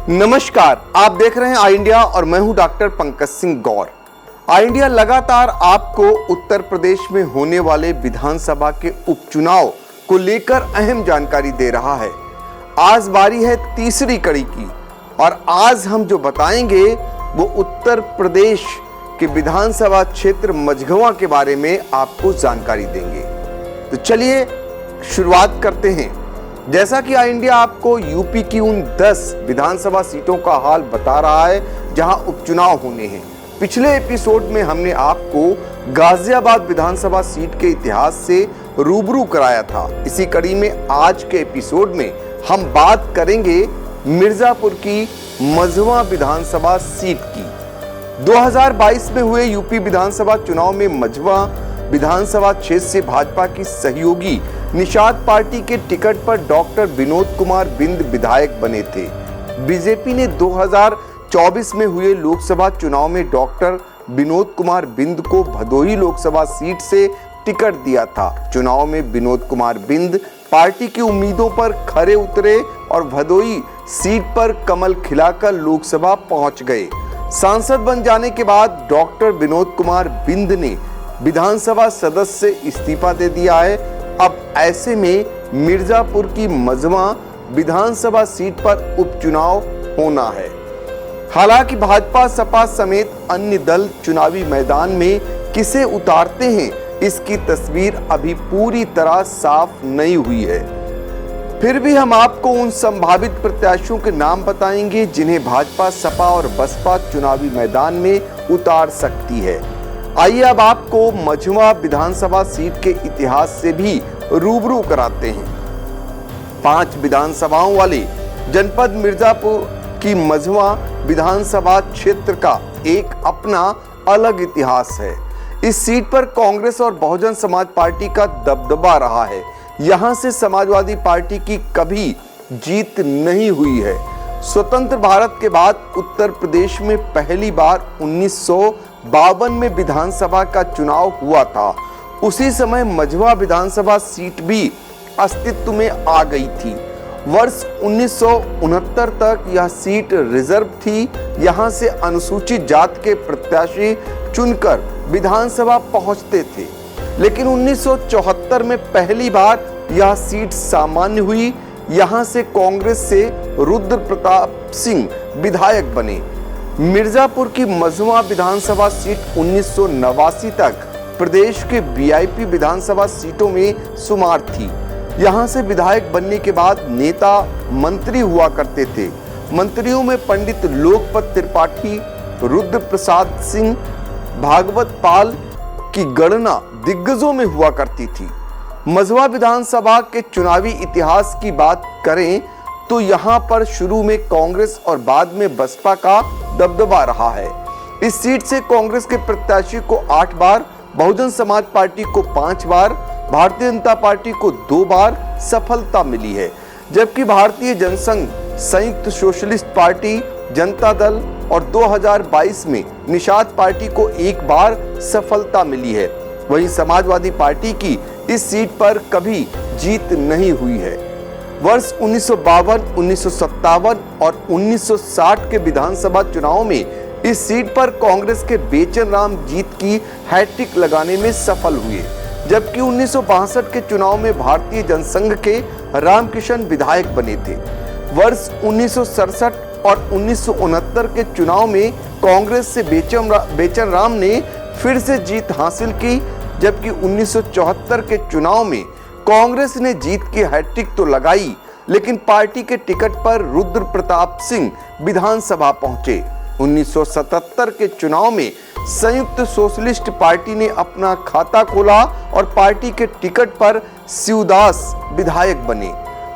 नमस्कार, आप देख रहे हैं आई इंडिया और मैं हूं डॉक्टर पंकज सिंह गौर। आई इंडिया लगातार आपको उत्तर प्रदेश में होने वाले विधानसभा के उपचुनाव को लेकर अहम जानकारी दे रहा है। आज बारी है तीसरी कड़ी की और आज हम जो बताएंगे वो उत्तर प्रदेश के विधानसभा क्षेत्र मझगवां के बारे में आपको जानकारी देंगे। तो चलिए शुरुआत करते हैं। जैसा कि आई इंडिया आपको यूपी की उन 10 विधानसभा सीटों का हाल बता रहा है जहां उपचुनाव होने हैं। पिछले एपिसोड में हमने आपको गाजियाबाद विधानसभा सीट के इतिहास से रूबरू कराया था। इसी कड़ी में आज के एपिसोड में हम बात करेंगे मिर्जापुर की मझगवां विधानसभा सीट की। 2022 में हुए यूपी विधानसभा चुनाव में मझगवां विधानसभा क्षेत्र से भाजपा की सहयोगी निषाद पार्टी के टिकट पर डॉक्टर विनोद कुमार बिंद विधायक बने थे। बीजेपी ने 2024 में हुए लोकसभा चुनाव में डॉक्टर विनोद कुमार बिंद को भदोही लोकसभा सीट से टिकट दिया था। चुनाव में विनोद कुमार बिंद पार्टी की उम्मीदों पर खरे उतरे और भदोही सीट पर कमल खिलाकर लोकसभा पहुंच गए। सांसद बन जाने के बाद डॉक्टर विनोद कुमार बिंद ने विधानसभा सदस्य से इस्तीफा दे दिया है। अब ऐसे में मिर्जापुर की मझगवां विधानसभा सीट पर उपचुनाव होना है। हालांकि भाजपा सपा समेत अन्य दल चुनावी मैदान में किसे उतारते हैं इसकी तस्वीर अभी पूरी तरह साफ नहीं हुई है। फिर भी हम आपको उन संभावित प्रत्याशियों के नाम बताएंगे जिन्हें भाजपा सपा और बसपा चुनावी मैदान में उतार सकती है। आइए अब आपको मझगवां विधानसभा सीट के इतिहास से भी रूबरू कराते हैं। 5 विधानसभाओं वाले जनपद मिर्जापुर की मझगवां विधानसभा क्षेत्र का एक अपना अलग इतिहास है। इस सीट पर कांग्रेस और बहुजन समाज पार्टी का दबदबा रहा है। यहां से समाजवादी पार्टी की कभी जीत नहीं हुई है। स्वतंत्र भारत के बाद उत्तर प्रदेश में पहली बार 1952 में विधानसभा का चुनाव हुआ था। उसी समय मझगवां विधानसभा सीट भी अस्तित्व में आ गई थी। वर्ष 1969 तक यह सीट रिजर्व थी। यहां से अनुसूचित जाति के प्रत्याशी चुनकर विधानसभा पहुंचते थे, लेकिन 1974 में पहली बार यह सीट सामान्य हुई। यहां से कांग्रेस से रुद्र प्रताप सिंह विधायक बने। मिर्जापुर की मझगवां विधानसभा सीट 1989 तक प्रदेश के वीआईपी विधानसभा सीटों में शुमार थी। यहां से विधायक बनने के बाद नेता मंत्री हुआ करते थे। मंत्रियों में पंडित लोकपत त्रिपाठी, रुद्र प्रसाद सिंह, भागवत पाल की गणना दिग्गजों में हुआ करती थी। मझगवां विधानसभा के चुनावी इतिहास की बात करें तो यहां पर शुरू में कांग्रेस और बाद में बसपा का दबदबा रहा है। इस सीट से कांग्रेस के प्रत्याशी को 8 बार, बहुजन समाज पार्टी को 5 बार, भारतीय जनता पार्टी को 2 बार सफलता मिली है, जबकि भारतीय जनसंघ, संयुक्त सोशलिस्ट पार्टी, जनता दल और 2022 में निषाद पार्टी को 1 बार सफलता मिली है। वहीं समाजवादी पार्टी की इस सीट पर कभी जीत नहीं हुई है। वर्ष 1952, 1957 और 1960 के विधानसभा चुनाव में इस सीट पर कांग्रेस के बेचन राम जीत की हैट्रिक लगाने में सफल हुए, जबकि 1962 के चुनाव में भारतीय जनसंघ के रामकिशन विधायक बने थे। वर्ष 1967 और 1969 के चुनाव में कांग्रेस से बेचन राम ने फिर से जीत हासिल की, जबकि 1974 के चुनाव में कांग्रेस ने जीत की हैट्रिक तो लगाई, लेकिन पार्टी के टिकट पर रुद्र प्रताप सिंह विधानसभा पहुंचे। 1977 के चुनाव में संयुक्त सोशलिस्ट पार्टी ने अपना खाता खोला और पार्टी के टिकट पर शिवदास विधायक बने,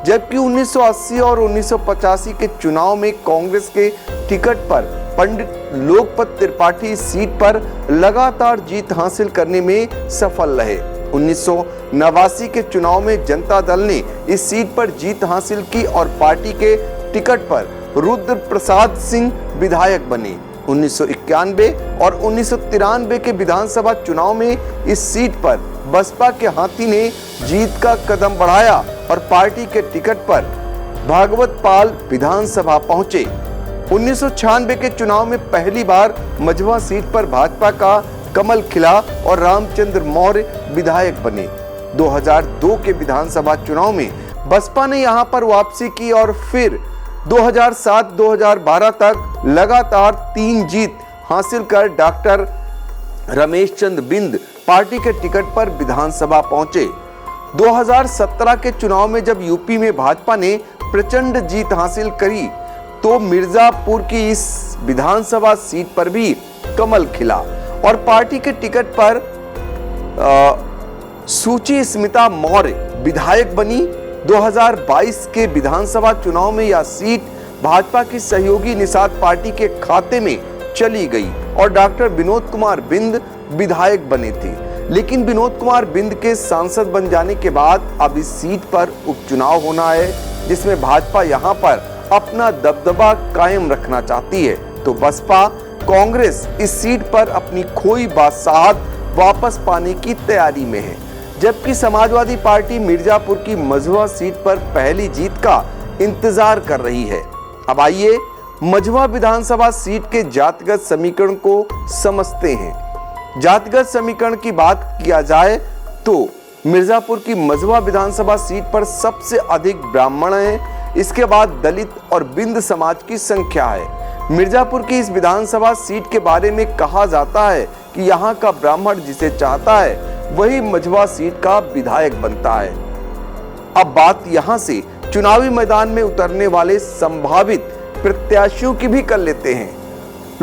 जबकि 1980 और 1985 के चुनाव में कांग्रेस के टिकट पर पंडित लोकपत त्रिपाठी सीट पर लगातार जीत हासिल करने में सफल रहे। 1989 के चुनाव में जनता दल ने इस सीट पर जीत हासिल की और पार्टी के टिकट पर रुद्र प्रसाद सिंह विधायक बने। 1991 और 1993 के विधानसभा चुनाव में इस सीट पर बसपा के हाथी ने जीत का कदम बढ़ाया और पार्टी के टिकट पर भागवत पाल विधानसभा पहुंचे। 1996 के चुनाव में पहली बार मझवा सीट पर भाजपा का कमल खिला और रामचंद्र मौर्य विधायक बने। 2002 के विधानसभा चुनाव में बसपा ने यहां पर वापसी की और फिर 2007-2012 तक लगातार 3 जीत हासिल कर डॉक्टर रमेश चंद्र बिंद पार्टी के टिकट पर विधानसभा पहुंचे। 2017 के चुनाव में जब यूपी में भाजपा ने प्रचंड जीत हासिल करी तो मिर्जापुर की इस विधानसभा सीट पर भी कमल खिला और पार्टी के टिकट पर सुची स्मिता मौर्य विधायक बनी। 2022 के विधानसभा चुनाव में यह सीट भाजपा की सहयोगी निषाद पार्टी के खाते में चली गई और डॉक्टर विनोद कुमार बिंद विधायक बने थे। लेकिन विनोद कुमार बिंद के सांसद बन जाने के बाद अब इस सीट पर उपचुनाव होना है, जिसमें भाजपा यहां पर अपना दबदबा कायम रखना चाहती है, तो बसपा कांग्रेस इस सीट पर अपनी खोई बादशाहत वापस पाने की तैयारी में है। जबकि समाजवादी पार्टी मिर्जापुर की मझवा सीट पर पहली जीत का इंतजार कर रही है। अब आइए मझवा विधानसभा सीट के जातिगत समीकरण को समझते हैं। जातिगत समीकरण की बात किया जाए तो मिर्जापुर की मझवा विधानसभा सीट पर सबसे अधिक ब्राह्मण हैं, इसके बाद दलित और बिंद समाज की संख्या है। मिर्जापुर की इस विधानसभा सीट के बारे में कहा जाता है कि यहाँ का ब्राह्मण जिसे चाहता है वही मझवा सीट का विधायक बनता है। अब बात यहाँ से चुनावी मैदान में उतरने वाले संभावित प्रत्याशियों की भी कर लेते हैं।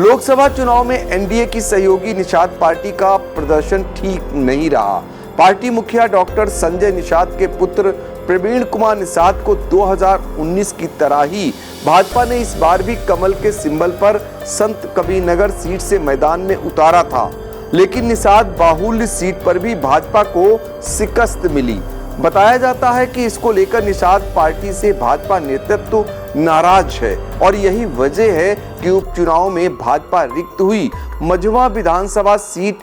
लोकसभा चुनाव में एनडीए की सहयोगी निषाद पार्टी का प्रदर्शन ठीक नहीं रहा। पार्टी मुखिया डॉक्टर संजय निषाद के पुत्र प्रवीण कुमार निषाद को 2019 की तरह ही भाजपा ने इस बार भी कमल के सिंबल पर संत कबीरनगर सीट से मैदान में उतारा था, लेकिन निषाद बाहुल्य सीट पर भी भाजपा को शिकस्त मिली। बताया जाता है कि इसको लेकर निषाद पार्टी से भाजपा नेतृत्व नाराज है और यही वजह है कि उपचुनाव में भाजपा रिक्त हुई मझवा विधानसभा सीट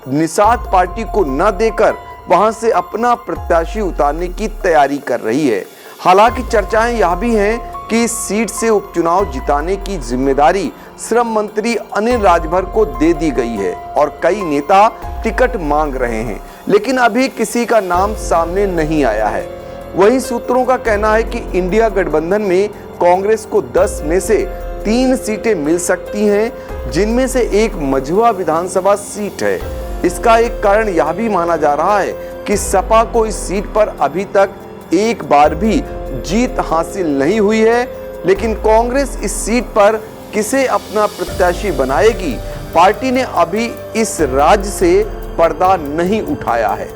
निषाद पार्टी को न देकर वहां से अपना प्रत्याशी उतारने की तैयारी कर रही है। हालांकि चर्चाएं यह भी हैं कि इस सीट से उपचुनाव जिताने की जिम्मेदारी श्रम मंत्री अनिल राजभर को दे दी गई है और कई नेता टिकट मांग रहे हैं, लेकिन अभी किसी का नाम सामने नहीं आया है। वहीं सूत्रों का कहना है कि इंडिया गठबंधन में कांग्रेस को 10 में से 3 सीटें मिल सकती हैं, जिनमें से एक मझवा विधानसभा सीट है। इसका एक कारण यह भी माना जा रहा है कि सपा को इस सीट पर अभी तक एक बार भी जीत हासिल नहीं हुई है, लेकिन कांग्रेस इस सीट पर किसे अपना प्रत्याशी बनाएगी, पार्टी ने अभी इस राज्य से पर्दा नहीं उठाया है।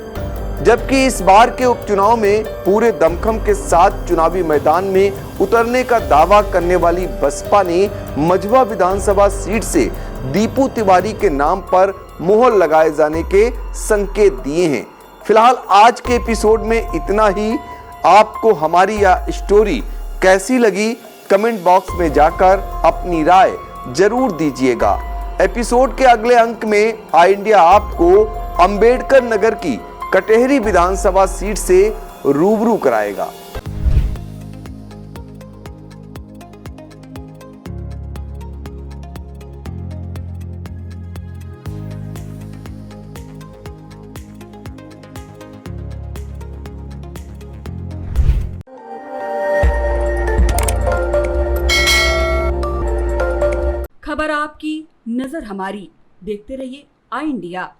जबकि इस बार के उपचुनाव में पूरे दमखम के साथ चुनावी मैदान में उतरने का दावा करने वाली बसपा ने मझवा विधानसभा सीट से दीपू तिवारी के नाम पर मोहर लगाए जाने के संकेत दिए हैं। फिलहाल आज के एपिसोड में इतना ही। आपको हमारी यह स्टोरी कैसी लगी, कमेंट बॉक्स में जाकर अपनी राय जरूर दीजिएगा। एपिसोड के अगले अंक में आई इंडिया आपको अंबेडकर नगर की कटेहरी विधानसभा सीट से रूबरू कराएगा। खबर आपकी, नजर हमारी। देखते रहिए आई इंडिया।